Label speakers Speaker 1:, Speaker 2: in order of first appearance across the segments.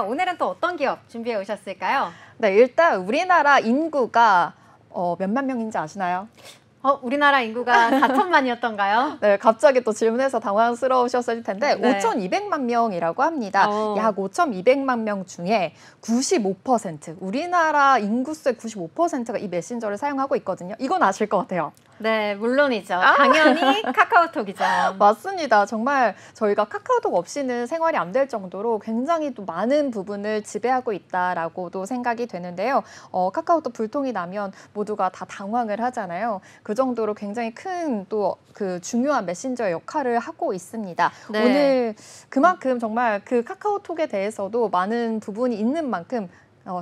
Speaker 1: 오늘은 또 어떤 기업 준비해 오셨을까요?
Speaker 2: 네, 일단 우리나라 인구가 몇만 명인지 아시나요?
Speaker 1: 우리나라 인구가 4천만이었던가요?
Speaker 2: 네, 갑자기 또 질문해서 당황스러우셨을 텐데
Speaker 1: 네.
Speaker 2: 5,200만 명이라고 합니다. 약 5,200만 명 중에 95%, 우리나라 인구수의 95%가 이 메신저를 사용하고 있거든요. 이건 아실 것 같아요.
Speaker 1: 네, 물론이죠. 당연히 카카오톡이죠.
Speaker 2: 맞습니다. 정말 저희가 카카오톡 없이는 생활이 안 될 정도로 굉장히 또 많은 부분을 지배하고 있다라고도 생각이 되는데요. 카카오톡 불통이 나면 모두가 다 당황을 하잖아요. 그 정도로 굉장히 큰 또 그 중요한 메신저 역할을 하고 있습니다.
Speaker 1: 네.
Speaker 2: 오늘 그만큼 정말 그 카카오톡에 대해서도 많은 부분이 있는 만큼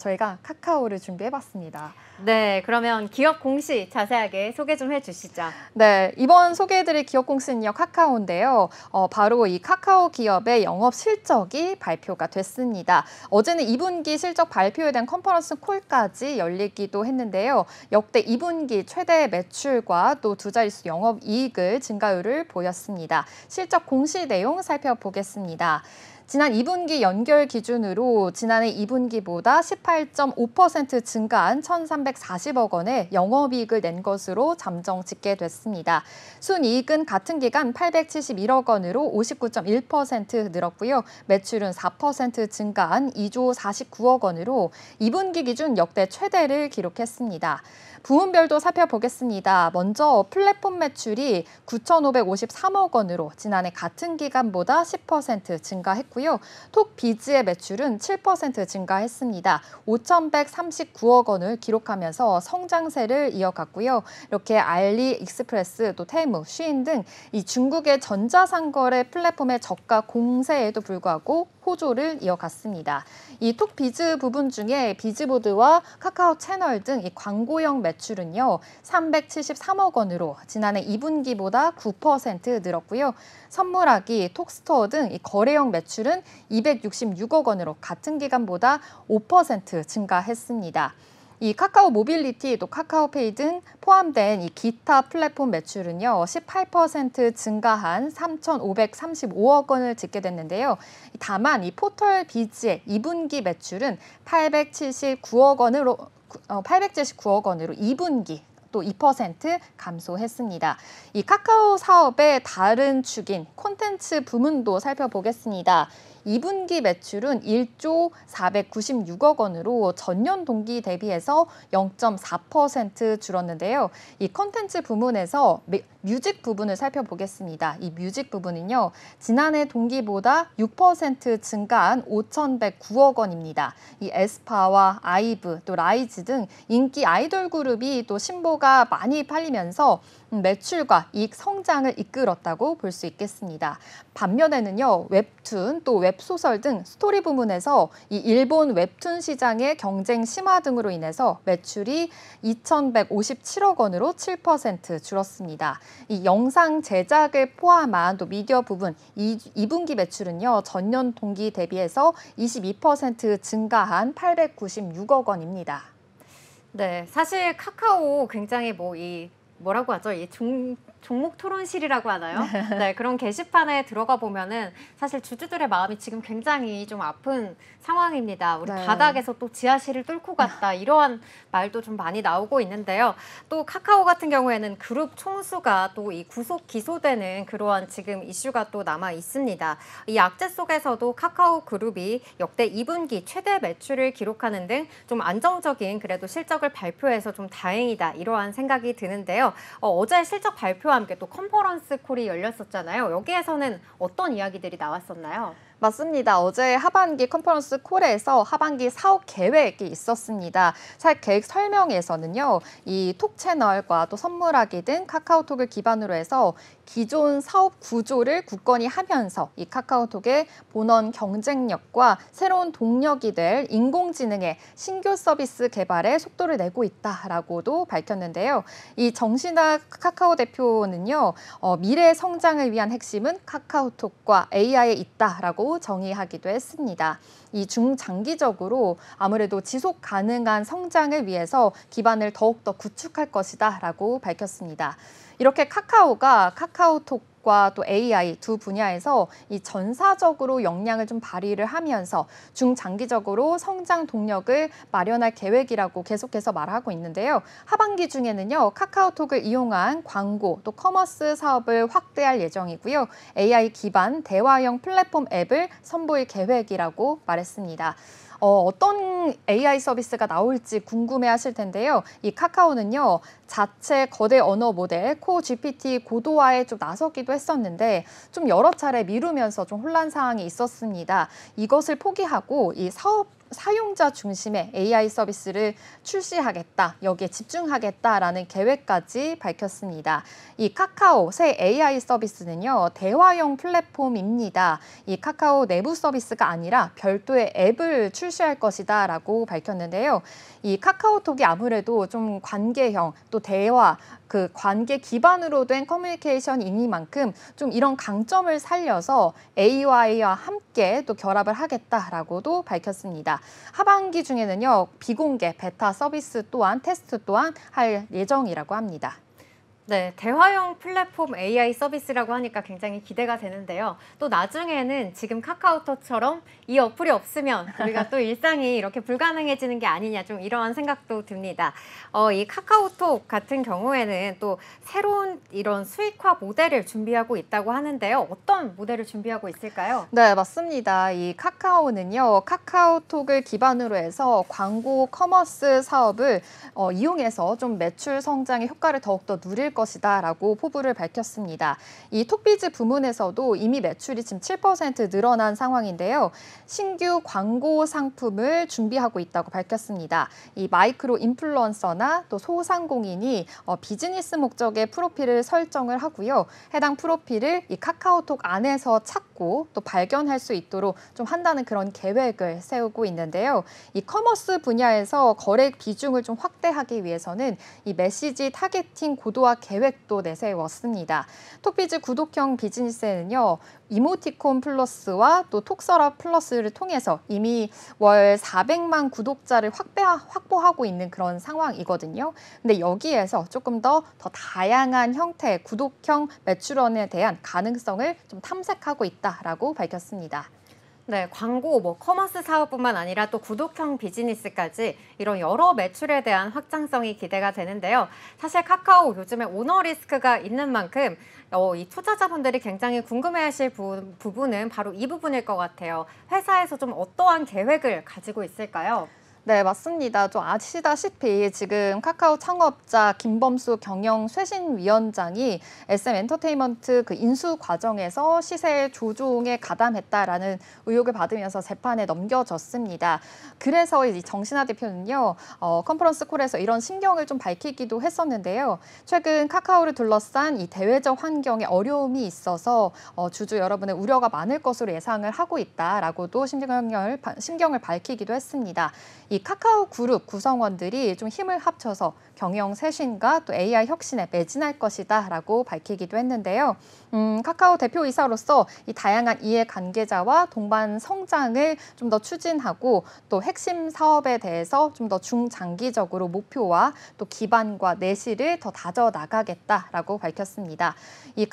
Speaker 2: 저희가 카카오를 준비해봤습니다.
Speaker 1: 네, 그러면 기업 공시 자세하게 소개 좀 해주시죠.
Speaker 2: 네, 이번 소개해드릴 기업 공시는요, 카카오인데요. 바로 이 카카오 기업의 영업 실적이 발표가 됐습니다. 어제는 2분기 실적 발표에 대한 컨퍼런스 콜까지 열리기도 했는데요. 역대 2분기 최대 매출과 또 두 자릿수 영업 이익을 증가율을 보였습니다. 실적 공시 내용 살펴보겠습니다. 지난 2분기 연결 기준으로 지난해 2분기보다 18.5% 증가한 1,340억 원의 영업이익을 낸 것으로 잠정 집계됐습니다. 순이익은 같은 기간 871억 원으로 59.1% 늘었고요. 매출은 4% 증가한 2조 49억 원으로 2분기 기준 역대 최대를 기록했습니다. 부문별도 살펴보겠습니다. 먼저 플랫폼 매출이 9,553억 원으로 지난해 같은 기간보다 10% 증가했고요. 톡 비즈의 매출은 7% 증가했습니다. 5,139억 원을 기록하면서 성장세를 이어갔고요. 이렇게 알리익스프레스, 또 테무, 쉬인 등 이 중국의 전자상거래 플랫폼의 저가 공세에도 불구하고 호조를 이어갔습니다. 이 톡 비즈 부분 중에 비즈보드와 카카오 채널 등 이 광고형 매출은요, 373억 원으로 지난해 2분기보다 9% 늘었고요. 선물하기, 톡스토어 등 이 거래형 매출은 266억 원으로 같은 기간보다 5% 증가했습니다. 이 카카오 모빌리티, 또 카카오페이 등 포함된 이 기타 플랫폼 매출은요, 18% 증가한 3,535억 원을 집계 됐는데요. 다만 이 포털 비즈의 2분기 매출은 879억 원으로 2분기 또 2% 감소했습니다. 이 카카오 사업의 다른 축인 콘텐츠 부문도 살펴보겠습니다. 2분기 매출은 1조 496억 원으로 전년 동기 대비해서 0.4% 줄었는데요. 이 콘텐츠 부문에서 뮤직 부분을 살펴보겠습니다. 이 뮤직 부분은요, 지난해 동기보다 6% 증가한 5,109억 원입니다. 이 에스파와 아이브, 또 라이즈 등 인기 아이돌 그룹이 또 신보가 많이 팔리면서 매출과 이익 성장을 이끌었다고 볼 수 있겠습니다. 반면에는요, 웹툰, 또 웹소설 등 스토리 부문에서 이 일본 웹툰 시장의 경쟁 심화 등으로 인해서 매출이 2,157억 원으로 7% 줄었습니다. 이 영상 제작을 포함한 또 미디어 부분 2분기 매출은요, 전년 동기 대비해서 22% 증가한 896억 원입니다.
Speaker 1: 네, 사실 카카오 굉장히 뭐라고 하죠? 이 종목 토론실이라고 하나요? 네, 그런 게시판에 들어가 보면은 사실 주주들의 마음이 지금 굉장히 좀 아픈 상황입니다. 우리
Speaker 2: 네.
Speaker 1: 바닥에서 또 지하실을 뚫고 갔다, 이러한 말도 좀 많이 나오고 있는데요. 또 카카오 같은 경우에는 그룹 총수가 또 이 구속 기소되는 그러한 지금 이슈가 또 남아 있습니다. 이 악재 속에서도 카카오 그룹이 역대 2분기 최대 매출을 기록하는 등 좀 안정적인 그래도 실적을 발표해서 좀 다행이다, 이러한 생각이 드는데요. 어제 실적 발표와 함께 또 컨퍼런스 콜이 열렸었잖아요. 여기에서는 어떤 이야기들이 나왔었나요?
Speaker 2: 맞습니다. 어제 하반기 컨퍼런스 콜에서 하반기 사업 계획이 있었습니다. 사업 계획 설명에서는요, 이 톡 채널과 또 선물하기 등 카카오톡을 기반으로 해서 기존 사업 구조를 굳건히 하면서 이 카카오톡의 본원 경쟁력과 새로운 동력이 될 인공지능의 신규 서비스 개발에 속도를 내고 있다라고도 밝혔는데요. 이 정신학 카카오 대표는요, 미래 성장을 위한 핵심은 카카오톡과 AI에 있다라고 정의하기도 했습니다. 이 중장기적으로 아무래도 지속 가능한 성장을 위해서 기반을 더욱더 구축할 것이다라고 밝혔습니다. 이렇게 카카오가 카카오톡 구속과 또 AI 두 분야에서 이 전사적으로 역량을 좀 발휘를 하면서 중장기적으로 성장 동력을 마련할 계획이라고 계속해서 말하고 있는데요. 하반기 중에는요, 카카오톡을 이용한 광고 또 커머스 사업을 확대할 예정이고요. AI 기반 대화형 플랫폼 앱을 선보일 계획이라고 말했습니다. 어떤 AI 서비스가 나올지 궁금해하실 텐데요. 이 카카오는요, 자체 거대 언어 모델 코 GPT 고도화에 좀 나서기도 했었는데 좀 여러 차례 미루면서 좀 혼란 사항이 있었습니다. 이것을 포기하고 이 사용자 중심의 AI 서비스를 출시하겠다, 여기에 집중하겠다라는 계획까지 밝혔습니다. 이 카카오 새 AI 서비스는요, 대화형 플랫폼입니다. 이 카카오 내부 서비스가 아니라 별도의 앱을 출시할 것이다라고 밝혔는데요. 이 카카오톡이 아무래도 좀 관계형 또 대화 그 관계 기반으로 된 커뮤니케이션이니만큼 좀 이런 강점을 살려서 AI와 함께 또 결합을 하겠다라고도 밝혔습니다. 하반기 중에는요, 비공개 베타 서비스 또한 테스트 또한 할 예정이라고 합니다.
Speaker 1: 네, 대화형 플랫폼 AI 서비스라고 하니까 굉장히 기대가 되는데요. 또 나중에는 지금 카카오톡처럼 이 어플이 없으면 우리가 또 일상이 이렇게 불가능해지는 게 아니냐, 좀 이러한 생각도 듭니다. 이 카카오톡 같은 경우에는 또 새로운 이런 수익화 모델을 준비하고 있다고 하는데요. 어떤 모델을 준비하고 있을까요?
Speaker 2: 네, 맞습니다. 이 카카오는요, 카카오톡을 기반으로 해서 광고 커머스 사업을 이용해서 좀 매출 성장의 효과를 더욱더 누릴 것이다라고 포부를 밝혔습니다. 이 톡비즈 부문에서도 이미 매출이 지금 7% 늘어난 상황인데요. 신규 광고 상품을 준비하고 있다고 밝혔습니다. 이 마이크로 인플루언서나 또 소상공인이 비즈니스 목적의 프로필을 설정을 하고요. 해당 프로필을 이 카카오톡 안에서 찾고 또 발견할 수 있도록 좀 한다는 그런 계획을 세우고 있는데요. 이 커머스 분야에서 거래 비중을 좀 확대하기 위해서는 이 메시지 타겟팅 고도화 계획도 내세웠습니다. 톡비즈 구독형 비즈니스에는요, 이모티콘 플러스와 또 톡서랍 플러스를 통해서 이미 월 400만 구독자를 확보하고 있는 그런 상황이거든요. 근데 여기에서 조금 더 다양한 형태의 구독형 매출원에 대한 가능성을 좀 탐색하고 있다라고 밝혔습니다.
Speaker 1: 네, 광고, 커머스 사업뿐만 아니라 또 구독형 비즈니스까지 이런 여러 매출에 대한 확장성이 기대가 되는데요. 사실 카카오 요즘에 오너 리스크가 있는 만큼 이 투자자분들이 굉장히 궁금해하실 부분은 바로 이 부분일 것 같아요. 회사에서 좀 어떠한 계획을 가지고 있을까요?
Speaker 2: 네, 맞습니다. 좀 아시다시피 지금 카카오 창업자 김범수 경영쇄신위원장이 SM 엔터테인먼트 그 인수 과정에서 시세 조종에 가담했다라는 의혹을 받으면서 재판에 넘겨졌습니다. 그래서 이 정신화 대표는요, 컨퍼런스 콜에서 이런 심경을 좀 밝히기도 했었는데요. 최근 카카오를 둘러싼 이 대외적 환경에 어려움이 있어서 주주 여러분의 우려가 많을 것으로 예상을 하고 있다라고도 심경을 밝히기도 했습니다. 이 카카오 그룹 구성원들이 좀 힘을 합쳐서 경영 쇄신과 또 AI 혁신에 매진할 것이다라고 밝히기도 했는데요. 카카오 대표이사로서 이 다양한 이해 관계자와 동반 성장을 좀 더 추진하고 또 핵심 사업에 대해서 좀 더 중장기적으로 목표와 또 기반과 내실을 더 다져 나가겠다라고 밝혔습니다. 이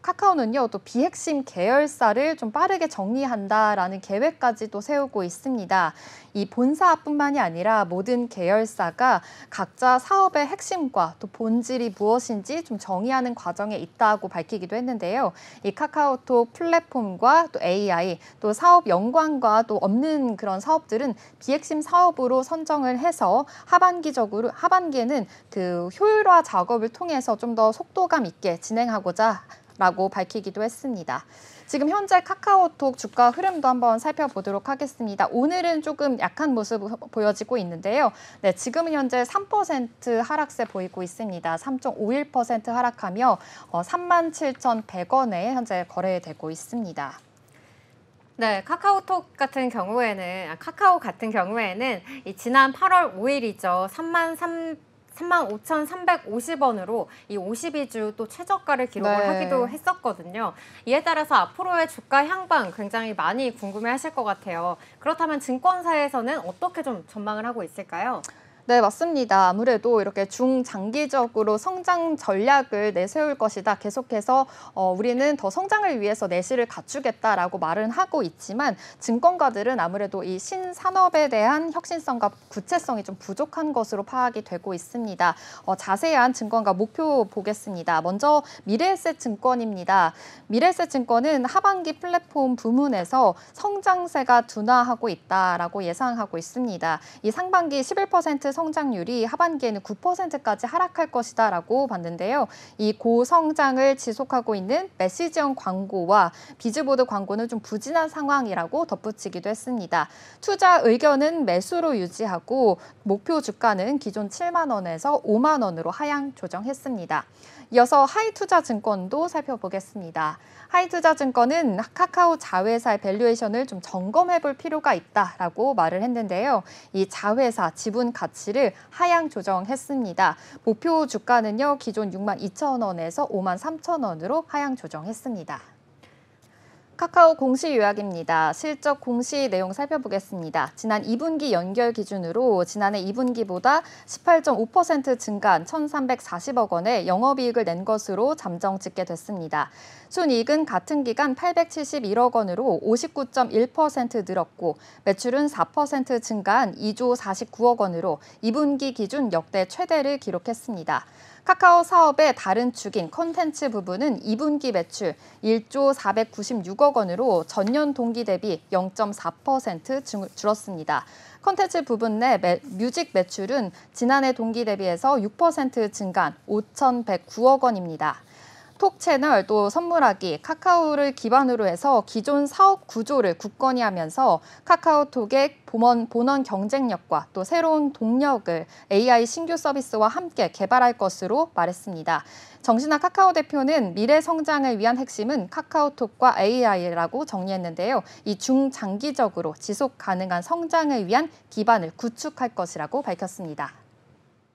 Speaker 2: 카카오는요, 또 비핵심 계열사를 좀 빠르게 정리한다라는 계획까지도 세우고 있습니다. 이 본사뿐만이 아니라 모든 계열사가 각자 사업의 핵심과 또 본질이 무엇인지 좀 정의하는 과정에 있다고 밝히기도 했는데요. 이 카카오톡 플랫폼과 또 AI, 또 사업 연관과 또 없는 그런 사업들은 비핵심 사업으로 선정을 해서 하반기에는 그 효율화 작업을 통해서 좀 더 속도감 있게 진행하고자 라고 밝히기도 했습니다. 지금 현재 카카오톡 주가 흐름도 한번 살펴보도록 하겠습니다. 오늘은 조금 약한 모습 보여지고 있는데요. 네, 지금은 현재 3% 하락세 보이고 있습니다. 3.51% 하락하며 37,100원에 현재 거래되고 있습니다.
Speaker 1: 네, 카카오 같은 경우에는 이 지난 8월 5일이죠. 35,350원으로 이 52주 또 최저가를 기록을 하기도 했었거든요. 이에 따라서 앞으로의 주가 향방 굉장히 많이 궁금해하실 것 같아요. 그렇다면 증권사에서는 어떻게 좀 전망을 하고 있을까요?
Speaker 2: 네, 맞습니다. 아무래도 이렇게 중장기적으로 성장 전략을 내세울 것이다. 계속해서 우리는 더 성장을 위해서 내실을 갖추겠다라고 말은 하고 있지만 증권가들은 아무래도 이 신산업에 대한 혁신성과 구체성이 좀 부족한 것으로 파악이 되고 있습니다. 자세한 증권가 목표 보겠습니다. 먼저 미래에셋증권입니다. 미래에셋증권은 하반기 플랫폼 부문에서 성장세가 둔화하고 있다라고 예상하고 있습니다. 이 상반기 11% 성장률이 하반기에는 9%까지 하락할 것이다라고 봤는데요. 이 고성장을 지속하고 있는 메시지형 광고와 비즈보드 광고는 좀 부진한 상황이라고 덧붙이기도 했습니다. 투자 의견은 매수로 유지하고 목표 주가는 기존 7만 원에서 5만 원으로 하향 조정했습니다. 이어서 하이투자증권도 살펴보겠습니다. 하이투자증권은 카카오 자회사의 밸류에이션을 좀 점검해 볼 필요가 있다라고 말을 했는데요. 이 자회사 지분 가치를 하향 조정했습니다. 목표 주가는요, 기존 6만 2천 원에서 5만 3천 원으로 하향 조정했습니다. 카카오 공시 요약입니다. 실적 공시 내용 살펴보겠습니다. 지난 2분기 연결 기준으로 지난해 2분기보다 18.5% 증가한 1,340억 원의 영업이익을 낸 것으로 잠정 집계 됐습니다. 순이익은 같은 기간 871억 원으로 59.1% 늘었고 매출은 4% 증가한 2조 49억 원으로 2분기 기준 역대 최대를 기록했습니다. 카카오 사업의 다른 축인 콘텐츠 부분은 2분기 매출 1조 496억 원으로 전년 동기 대비 0.4% 줄었습니다. 콘텐츠 부분 내 뮤직 매출은 지난해 동기 대비해서 6% 증가한 5,109억 원입니다. 톡 채널 또 선물하기, 카카오를 기반으로 해서 기존 사업 구조를 굳건히 하면서 카카오톡의 본원 경쟁력과 또 새로운 동력을 AI 신규 서비스와 함께 개발할 것으로 말했습니다. 정신아 카카오 대표는 미래 성장을 위한 핵심은 카카오톡과 AI라고 정리했는데요. 이 중장기적으로 지속 가능한 성장을 위한 기반을 구축할 것이라고 밝혔습니다.